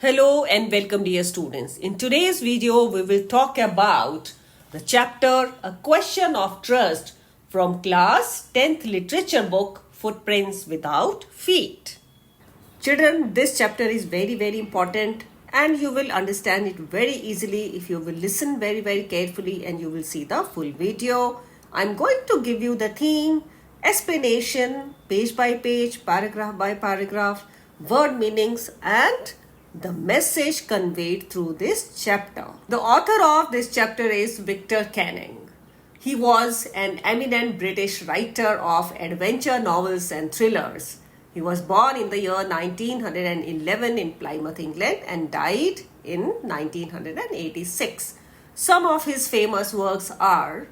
Hello and welcome dear students. In today's video, we will talk about the chapter A Question of Trust from class 10th literature book Footprints Without Feet. Children, this chapter is very important and you will understand it very easily if you will listen very carefully and you will see the full video. I'm going to give you the theme, explanation, page by page, paragraph by paragraph, word meanings and the message conveyed through this chapter. The author of this chapter is Victor Canning. He was an eminent British writer of adventure novels and thrillers. He was born in the year 1911 in Plymouth, England and died in 1986. Some of his famous works are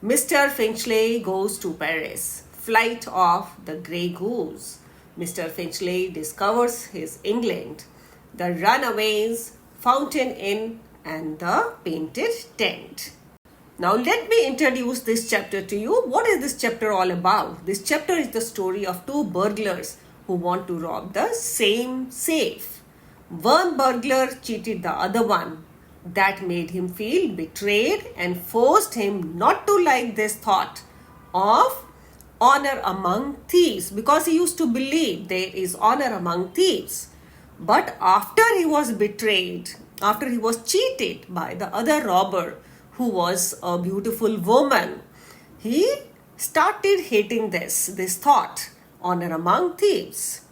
Mr. Finchley Goes to Paris, Flight of the Grey Goose, Mr. Finchley Discovers His England, The Runaways, Fountain Inn and The Painted Tent. Now let me introduce this chapter to you. What is this chapter all about? This chapter is the story of two burglars who want to rob the same safe. One burglar cheated the other one. That made him feel betrayed and forced him not to like this thought of honor among thieves because he used to believe there is honor among thieves. But after he was betrayed, after he was cheated by the other robber who was a beautiful woman, he started hating this thought, honor among thieves.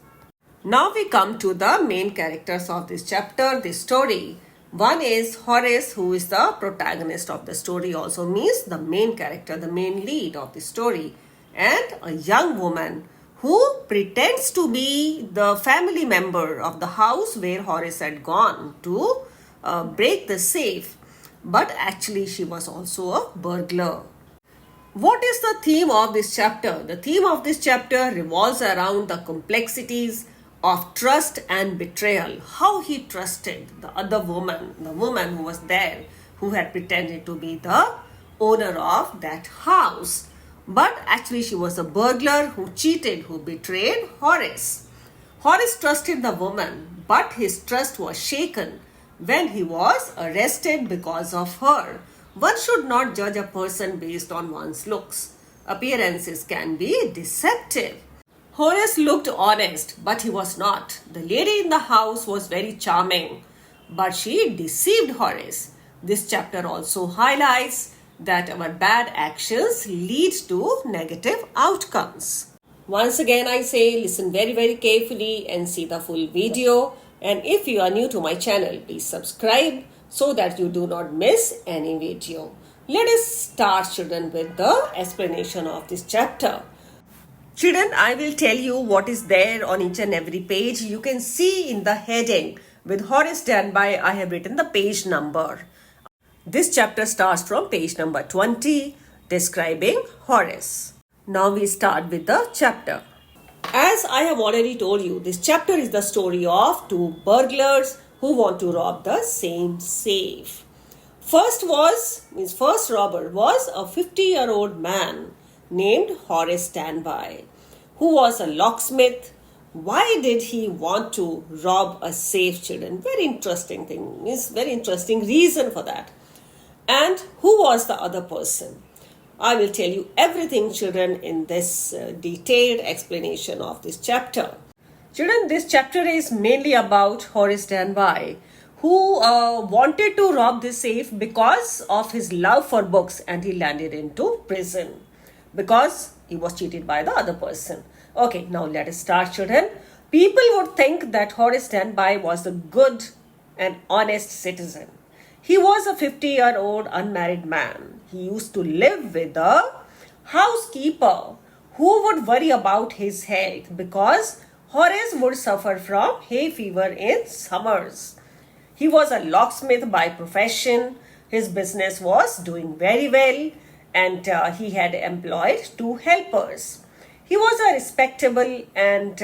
Now we come to the main characters of this chapter, this story. One is Horace, who is the protagonist of the story, also means the main character, the main lead of the story, and a young woman who pretends to be the family member of the house where Horace had gone to break the safe, but actually she was also a burglar. What is the theme of this chapter? The theme of this chapter revolves around the complexities of trust and betrayal. How he trusted the other woman, the woman who was there, who had pretended to be the owner of that house. But actually she was a burglar who cheated, who betrayed Horace. Horace trusted the woman, but his trust was shaken when he was arrested because of her. One should not judge a person based on one's looks. Appearances can be deceptive. Horace looked honest, but he was not. The lady in the house was very charming, but she deceived Horace. This chapter also highlights that our bad actions lead to negative outcomes. Once again I say, listen very carefully and see the full video. And if you are new to my channel, please subscribe so that you do not miss any video. Let us start, children, with the explanation of this chapter. Children, I will tell you what is there on each and every page. You can see in the heading with Horace Standby, I have written the page number. This chapter starts from page number 20, describing Horace. Now we start with the chapter. As I have already told you, this chapter is the story of two burglars who want to rob the same safe. First robber was a 50-year-old man named Horace Standby, who was a locksmith. Why did he want to rob a safe, children? Very interesting thing. It's very interesting reason for that. And who was the other person? I will tell you everything, children, in this detailed explanation of this chapter. Children, this chapter is mainly about Horace Standby, who wanted to rob the safe because of his love for books, and he landed into prison because he was cheated by the other person. Okay, now let us start, children. People would think that Horace Standby was a good and honest citizen. He was a 50-year-old unmarried man. He used to live with a housekeeper who would worry about his health because Horace would suffer from hay fever in summers. He was a locksmith by profession. His business was doing very well and he had employed two helpers. He was a respectable and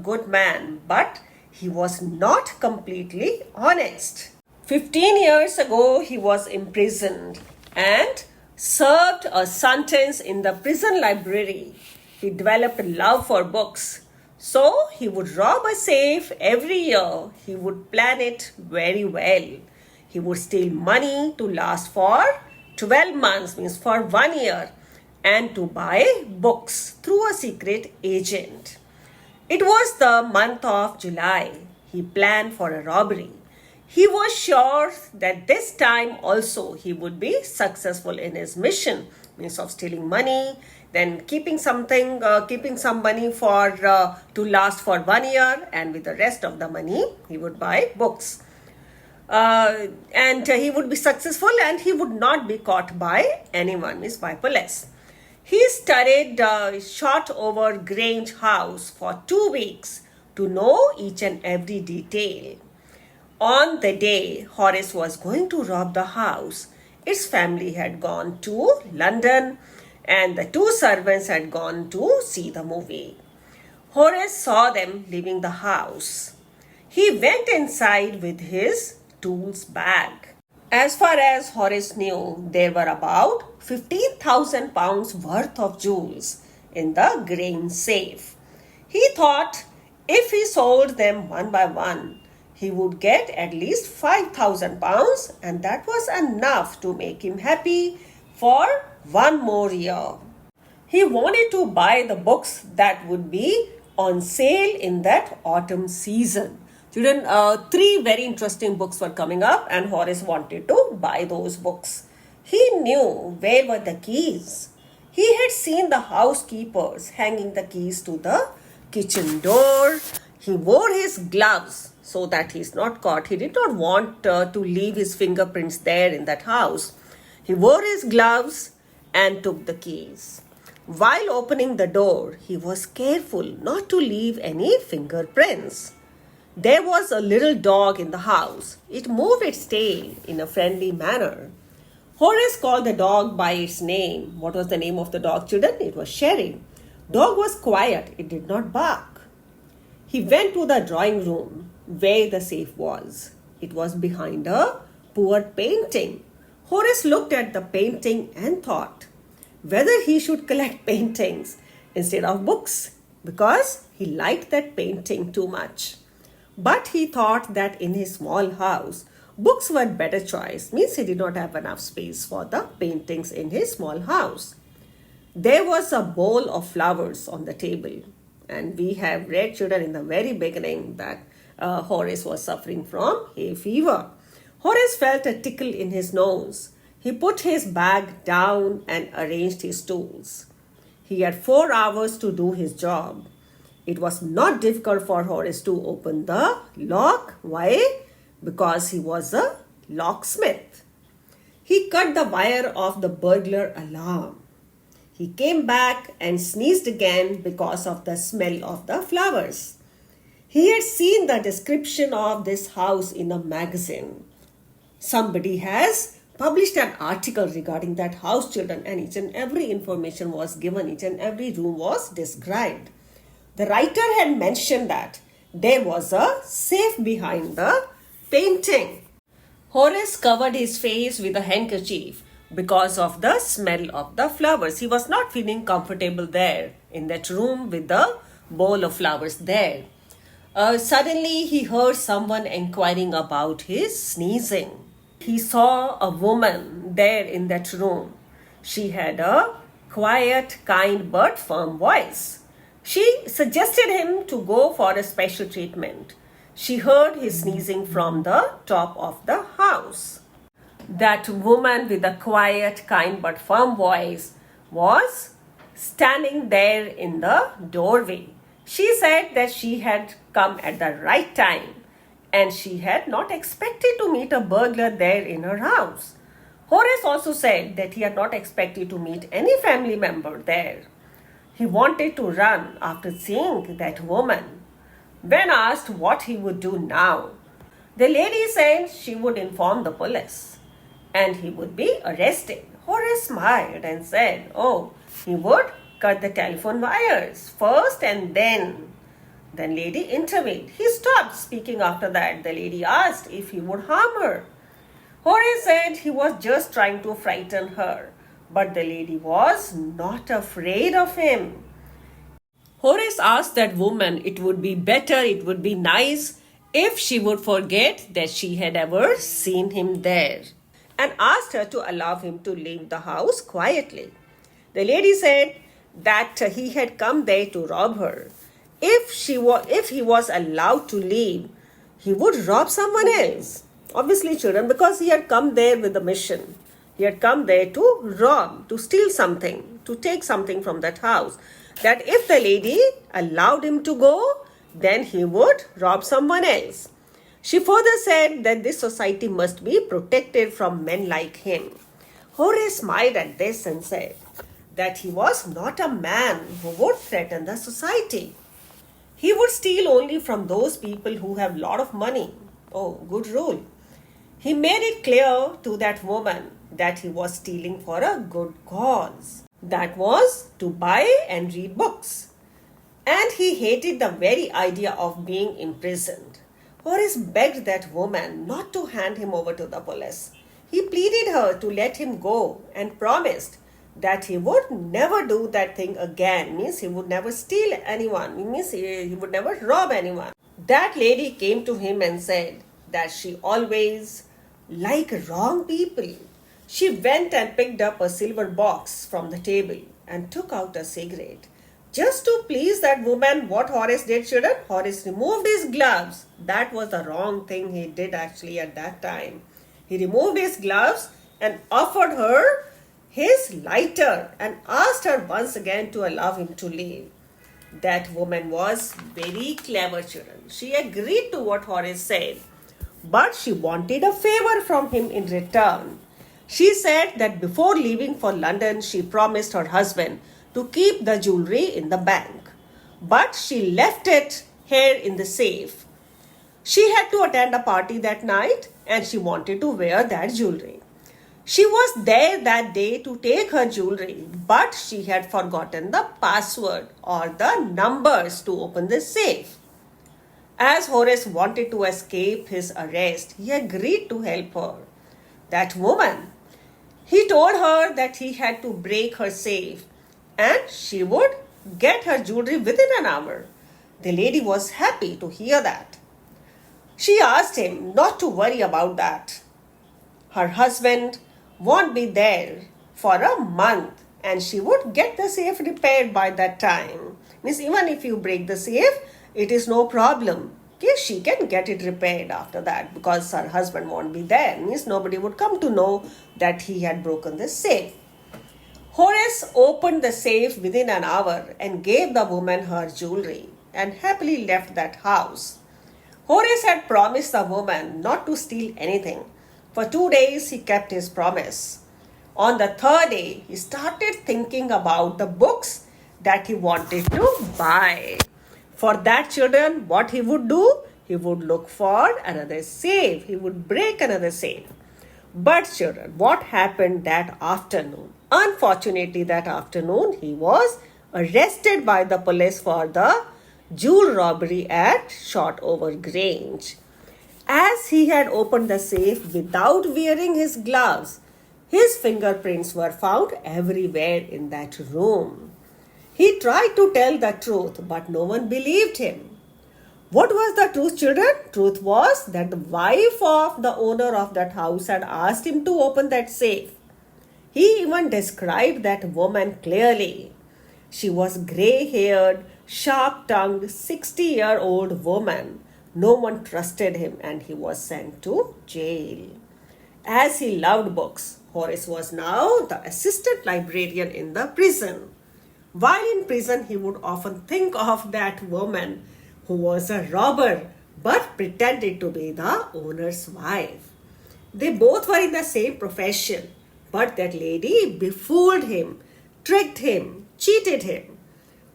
good man, but he was not completely honest. 15 years ago, he was imprisoned and served a sentence in the prison library. He developed a love for books, So he would rob a safe every year. He would plan it very well. He would steal money to last for 12 months, means for 1 year, and to buy books through a secret agent. It was the month of July. He planned for a robbery. He was sure that this time also he would be successful in his mission, means of stealing money, then keeping some money for to last for 1 year, and with the rest of the money he would buy books. And he would be successful, and he would not be caught by anyone, means by police. He studied shot over Grange House for 2 weeks to know each and every detail. On the day Horace was going to rob the house, its family had gone to London and the two servants had gone to see the movie. Horace saw them leaving the house. He went inside with his tools bag. As far as Horace knew, there were about 15,000 pounds worth of jewels in the Grange safe. He thought if he sold them one by one, he would get at least 5,000 pounds, and that was enough to make him happy for 1 more year. He wanted to buy the books that would be on sale in that autumn season. Children, three very interesting books were coming up, and Horace wanted to buy those books. He knew where were the keys. He had seen the housekeepers hanging the keys to the kitchen door. He wore his gloves so that he's not caught. He did not want to leave his fingerprints there in that house. He wore his gloves and took the keys. While opening the door, he was careful not to leave any fingerprints. There was a little dog in the house. It moved its tail in a friendly manner. Horace called the dog by its name. What was the name of the dog, children? It was Sherry. Dog was quiet. It did not bark. He went to the drawing room where the safe was. It was behind a poor painting. Horace looked at the painting and thought whether he should collect paintings instead of books, because he liked that painting too much. But he thought that in his small house, books were better choice, means he did not have enough space for the paintings in his small house. There was a bowl of flowers on the table, and we have read, children, in the very beginning that Horace was suffering from hay fever. Horace felt a tickle in his nose. He put his bag down and arranged his tools. He had 4 hours to do his job. It was not difficult for Horace to open the lock. Why? Because he was a locksmith. He cut the wire of the burglar alarm. He came back and sneezed again because of the smell of the flowers. He had seen the description of this house in a magazine. Somebody has published an article regarding that house, children, and each and every information was given, each and every room was described. The writer had mentioned that there was a safe behind the painting. Horace covered his face with a handkerchief because of the smell of the flowers. He was not feeling comfortable there in that room with the bowl of flowers there. Suddenly, he heard someone inquiring about his sneezing. He saw a woman there in that room. She had a quiet, kind, but firm voice. She suggested him to go for a special treatment. She heard his sneezing from the top of the house. That woman with a quiet, kind, but firm voice was standing there in the doorway. She said that she had come at the right time, and she had not expected to meet a burglar there in her house. Horace also said that he had not expected to meet any family member there. He wanted to run after seeing that woman. When asked what he would do now, the lady said she would inform the police and he would be arrested. Horace smiled and said, oh, he would cut the telephone wires first and then. The lady intervened. He stopped speaking after that. The lady asked if he would harm her. Horace said he was just trying to frighten her, but the lady was not afraid of him. Horace asked that woman it would be better, it would be nice if she would forget that she had ever seen him there, and asked her to allow him to leave the house quietly. The lady said that he had come there to rob her. If he was allowed to leave, he would rob someone else. Obviously, children, because he had come there with a mission. He had come there to rob, to steal something, to take something from that house. That if the lady allowed him to go, then he would rob someone else. She further said that this society must be protected from men like him. Horace smiled at this and said that he was not a man who would threaten the society. He would steal only from those people who have lot of money. Oh, good rule. He made it clear to that woman that he was stealing for a good cause. That was to buy and read books. And he hated the very idea of being imprisoned. Horace begged that woman not to hand him over to the police. He pleaded her to let him go and promised that he would never do that thing again. Means he would never steal anyone. Means he would never rob anyone. That lady came to him and said that she always liked wrong people. She went and picked up a silver box from the table and took out a cigarette. Just to please that woman, what Horace did, children? Horace removed his gloves. That was the wrong thing he did actually at that time. He removed his gloves and offered her his lighter and asked her once again to allow him to leave. That woman was very clever, children. She agreed to what Horace said, but she wanted a favor from him in return. She said that before leaving for London, she promised her husband to keep the jewelry in the bank, but she left it here in the safe. She had to attend a party that night and she wanted to wear that jewelry. She was there that day to take her jewelry, but she had forgotten the password or the numbers to open the safe. As Horace wanted to escape his arrest, he agreed to help her. That woman, he told her that he had to break her safe and she would get her jewelry within an hour. The lady was happy to hear that. She asked him not to worry about that. Her husband won't be there for a month and she would get the safe repaired by that time. Means even if you break the safe, it is no problem. Okay, she can get it repaired after that because her husband won't be there. Means nobody would come to know that he had broken the safe. Horace opened the safe within an hour and gave the woman her jewelry and happily left that house. Horace had promised the woman not to steal anything. For 2 days he kept his promise. On the third day, he started thinking about the books that he wanted to buy. For that, children, what he would do? He would look for another safe. He would break another safe. But children, what happened that afternoon? Unfortunately, that afternoon, he was arrested by the police for the jewel robbery at Shotover Grange. As he had opened the safe without wearing his gloves, his fingerprints were found everywhere in that room. He tried to tell the truth, but no one believed him. What was the truth, children? Truth was that the wife of the owner of that house had asked him to open that safe. He even described that woman clearly. She was grey-haired, sharp-tongued, 60-year-old woman. No one trusted him and he was sent to jail. As he loved books, Horace was now the assistant librarian in the prison. While in prison, he would often think of that woman who was a robber but pretended to be the owner's wife. They both were in the same profession, but that lady befooled him, tricked him, cheated him.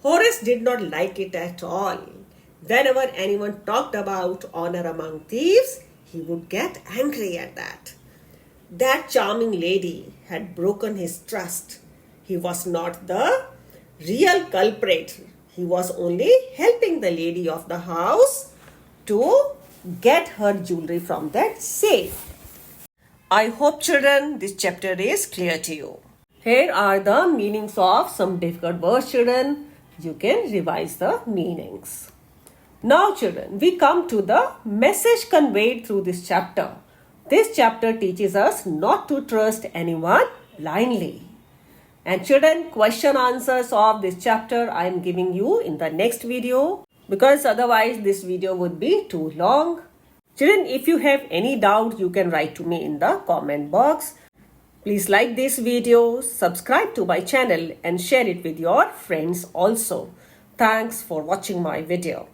Horace did not like it at all. Whenever anyone talked about honor among thieves, he would get angry at that. That charming lady had broken his trust. He was not the real culprit. He was only helping the lady of the house to get her jewelry from that safe. I hope, children, this chapter is clear to you. Here are the meanings of some difficult words, children. you can revise the meanings. Now children, we come to the message conveyed through this chapter. This chapter teaches us not to trust anyone blindly. And children, question answers of this chapter I am giving you in the next video, because otherwise this video would be too long. Children, if you have any doubt, you can write to me in the comment box. Please like this video, subscribe to my channel and share it with your friends also. Thanks for watching my video.